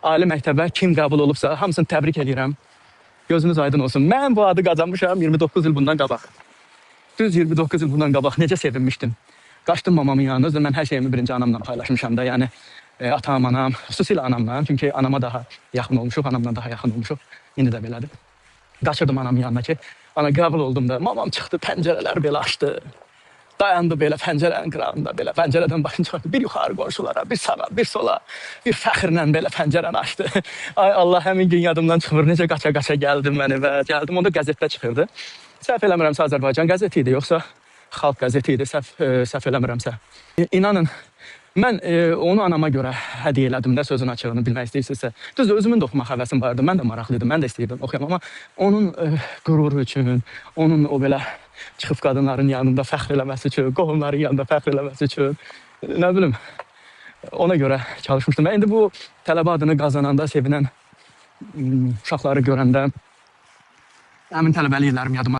Ali məktəbə kim qəbul olubsa, hamısını təbrik edirəm. Gözünüz aydın olsun. Mən bu adı qazanmışam 29 il bundan qabaq. Düz 29 il bundan qabaq necə sevinmişdim. Qaçdım mamamın yanına. Özür mən hər şeyimi birinci anamla paylaşmışam da. Yəni atam, anam, xüsusilə anamla. Çünki anama daha yaxın olmuşuq, anamla daha yaxın olmuşuq. İndi də belədir. Qaçırdım anamın yanına ki, ana qəbul oldum da. Mamam çıxdı, pəncərələr belə açdı. Dayandı belə pəncərənin qırağında, belə pəncərədən başını çıxardı. Bir yuxarı qonşulara, bir sağa, bir sola, bir fəxrlə belə pəncərəni açdı. Ay Allah, həmin gün yadımdan çıxmır. Necə qaça-qaça gəldim mən evə. Gəldim, onda qəzetdə çıxırdı. Səhv eləmirəmsə Azərbaycan qəzeti idi, yoxsa xalq qəzeti idi, səhv eləmirəmsə. İnanın, mən onu anama görə hədiyyə elədim də, sözün açığını bilmək istəyirsinizsə. Düzdür, özümün də oxumaq həvəsim vardı, mən də maraqlıydım, mən də istəyirdim oxuyam. Amma onun qüruru üçün, onun o belə çıxıb qadınların yanında fəxr eləməsi üçün, qohumların yanında fəxr eləməsi üçün, nə bilim, ona görə çalışmışdım. Və indi bu tələbə adını qazananda, sevinən uşaqları görəndə, həmin tələbəli illərim yadıma